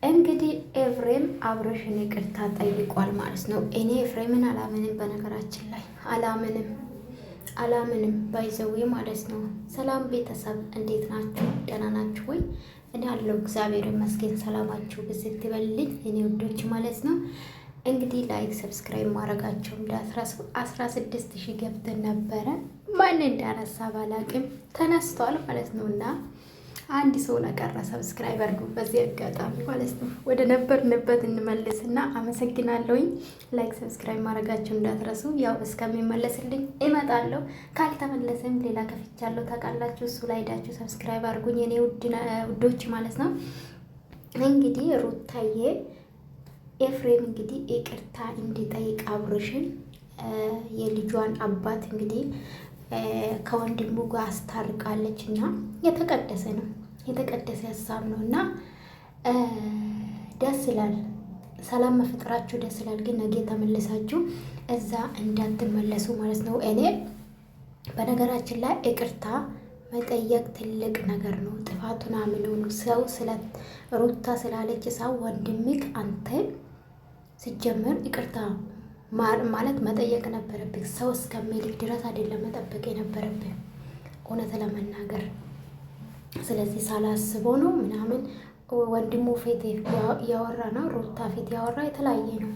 እንግዲህ ኤፍሬም አብርሽን ይቅርታ ጠይቋል ማለት ነው። እኔ ኤፍሬምን አላምንም፣ በነገራችን ላይ አላምንም ባይዘዌ ማለት ነው። ሰላም ቤተሰብ እንዴት ናችሁ? ደህና ናችሁ ወይ? እኔ አለሁ እግዚአብሔር ይመስገን። ሰላማችሁ ብዝት ይበልልኝ እኔ ውዶች ማለት ነው። እንግዲህ ላይክ ሰብስክራይብ ማድረጋቸው እንደ 16,000 ገብተን ነበረ። ማን እንዳነሳ ባላቅም ተነስቷል ማለት ነው። እና አንድ ሰው ነቀረ ሰብስክራይብ አድርጉ በዚህ አጋጣሚ ማለት ነው። ወደ ነበርንበት እንመለስና አመሰግናለሁኝ። ላይክ ሰብስክራይብ ማድረጋቸው እንዳትረሱ። ያው እስከሚመለስልኝ እመጣለሁ። ካልተመለሰም ሌላ ከፍቻለሁ ታውቃላችሁ። እሱ ላይ ሄዳችሁ ሰብስክራይብ አድርጉኝ የኔ ውዶች ማለት ነው። እንግዲህ ሩታዬ ኤፍሬም እንግዲህ ይቅርታ እንዲጠይቅ አብርሽን የልጇን አባት እንግዲህ ከወንድሙ ጋር አስታርቃለች እና የተቀደሰ ነው፣ የተቀደሰ ሀሳብ ነው እና ደስ ይላል። ሰላም መፍጠራችሁ ደስ ይላል። ግን ነገ ተመልሳችሁ እዛ እንዳትመለሱ ማለት ነው። እኔ በነገራችን ላይ ይቅርታ መጠየቅ ትልቅ ነገር ነው። ጥፋቱን አምኖ ነው። ሰው ስለ ሩታ ስላለች ሰው ወንድምክ አንተ ሲጀመር ይቅርታ ማለት መጠየቅ ነበረብህ። ሰው እስከሚልክ ድረስ አይደለም መጠበቅ የነበረብህ እውነት ለመናገር። ስለዚህ ሳላስበው ነው ምናምን ወንድሙ ፊት ያወራ ነው፣ ሩታ ፊት ያወራ የተለያየ ነው።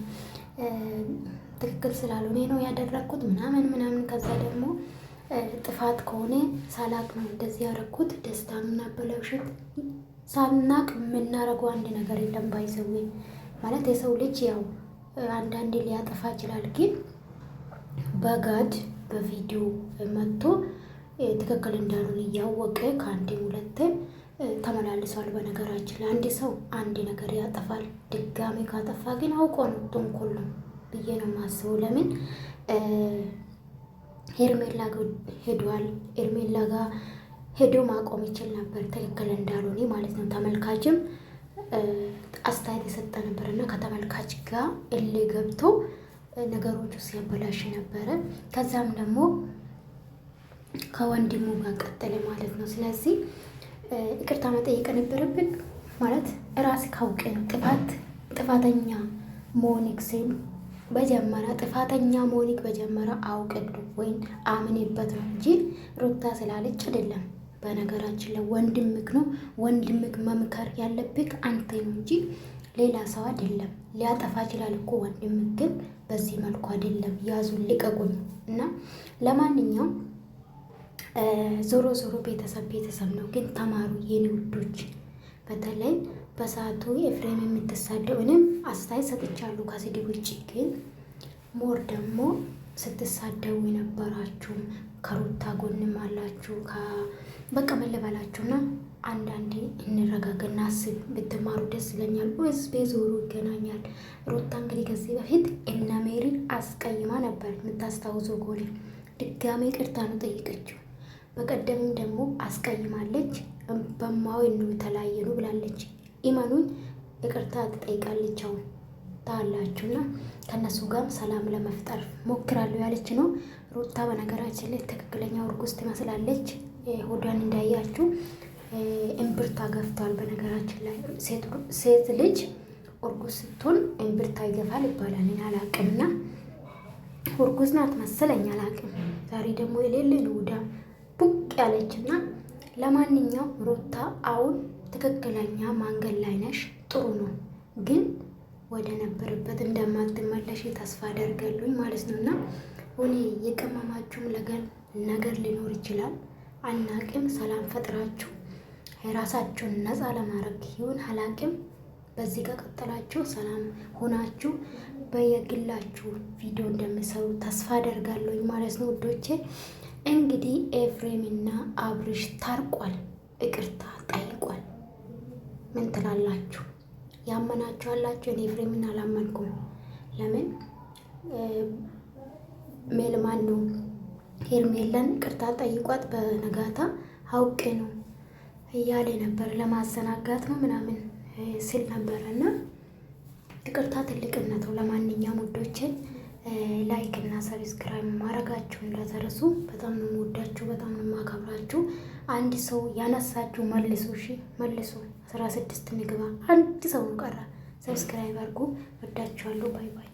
ትክክል ስላልሆነ ነው ያደረግኩት ምናምን። ከዛ ደግሞ ጥፋት ከሆነ ሳላቅ ነው እንደዚህ ያደረግኩት። ደስታንና በለውሸት ሳናቅ የምናደርገው አንድ ነገር የለም። ባይዘዌ ማለት የሰው ልጅ ያው አንዳንዴ ሊያጠፋ ይችላል። ግን በጋድ በቪዲዮ መጥቶ ትክክል እንዳልሆነ እያወቀ ከአንዴም ሁለቴ ተመላልሷል። በነገራችን ላይ አንድ ሰው አንድ ነገር ያጠፋል። ድጋሜ ካጠፋ ግን አውቆ ነው ተንኮል ነው ብዬ ነው የማስበው። ለምን ሄርሜላ ሄዷል። ሄርሜላ ጋር ሄዶ ማቆም ይችል ነበር ትክክል እንዳልሆነ ማለት ነው። ተመልካችም አስተያየት የሰጠ ነበር እና ከተመልካች ጋር እልህ ገብቶ ነገሮቹ ሲያበላሽ ነበረ። ከዛም ደግሞ ከወንድሙ ጋር ቀጠለ ማለት ነው። ስለዚህ ይቅርታ መጠየቅ ነበረብን ማለት ራስ ካውቅ ነው። ጥፋተኛ ሞኒክ ሲል በጀመራ ጥፋተኛ ሞኒክ በጀመራ አውቅዱ ወይም አምኔበት ነው እንጂ ሩታ ስላለች አይደለም። በነገራችን ላይ ወንድምክ ነው። ወንድምክ መምከር ያለብክ አንተ ነው እንጂ ሌላ ሰው አይደለም። ሊያጠፋ ይችላል እኮ ወንድምክ፣ ግን በዚህ መልኩ አይደለም። ያዙን ልቀቁኝ። እና ለማንኛውም ዞሮ ቤተሰብ ነው። ግን ተማሩ የኔ ውዶች። በተለይ በሰዓቱ ኤፍሬም የምትሳደቡንም አስተያየት ሰጥቻለሁ ከስድብ ውጭ። ግን ሞር ደግሞ ስትሳደቡ የነበራችሁ ከሩታ ጎንም አላችሁ። በቃ መለበላችሁና አንዳንዴ እንረጋጋ፣ እናስብ። ብትማሩ ደስ ይለኛል። ህዝብ ዞሩ ይገናኛል። ሩታ እንግዲህ ከዚህ በፊት እነ ሜሪን አስቀይማ ነበር የምታስታውሰው። ጎኔ ድጋሜ ይቅርታ ነው ጠይቀችው። በቀደምም ደግሞ አስቀይማለች። በማዊ ነው የተለያየ ነው ብላለች። ኢመኑን ይቅርታ ትጠይቃለች። አሁን ታላችሁና ከነሱ ጋር ሰላም ለመፍጠር ሞክራለሁ ያለች ነው ሩታ። በነገራችን ላይ ትክክለኛ እርጉዝ ትመስላለች። ሆዷን እንዳያችሁ እምብርታ ገፍቷል። በነገራችን ላይ ሴት ልጅ እርጉዝ ስትሆን እምብርታ ይገፋል ይባላል። እኔ አላቅምና እርጉዝ ናት መሰለኝ አላቅም። ዛሬ ደግሞ የሌለ ሆዷ ቡቅ ያለችና ለማንኛውም ሩታ አሁን ትክክለኛ መንገድ ላይ ነሽ። ጥሩ ነው፣ ግን ወደ ነበረበት እንደማትመለሽ ተስፋ አደርጋለሁ ማለት ነውና እኔ የቀመማችሁም ነገር ሊኖር ይችላል አናቅም። ሰላም ፈጥራችሁ የራሳችሁን ነፃ ለማድረግ ይሁን አላቅም። በዚህ ከቀጠላችሁ ሰላም ሆናችሁ በየግላችሁ ቪዲዮ እንደምሰሩ ተስፋ አደርጋለሁ ማለት ነው ውዶቼ። እንግዲህ ኤፍሬም እና አብርሽ ታርቋል፣ ይቅርታ ጠይቋል። ምን ትላላችሁ? ያመናችሁ አላችሁ? እኔ ኤፍሬምን አላመንኩም። ለምን ሜልማን ነው ሄርሜላን ይቅርታ ጠይቋት በነጋታ አውቄ ነው እያለ ነበር፣ ለማዘናጋት ነው ምናምን ስል ነበረ እና ይቅርታ ትልቅነት ነው። ለማንኛውም ውዶችን ላይክ እና ሰብስክራይብ ማድረጋችሁ እንዳትረሱ። በጣም ነው የምወዳችሁ፣ በጣም ነው የማከብራችሁ። አንድ ሰው ያነሳችሁ መልሱ፣ እሺ መልሱ። 16 ንግባ። አንድ ሰው ነው ቀራ። ሰብስክራይብ አድርጉ። ወዳችኋለሁ። ባይ ባይ።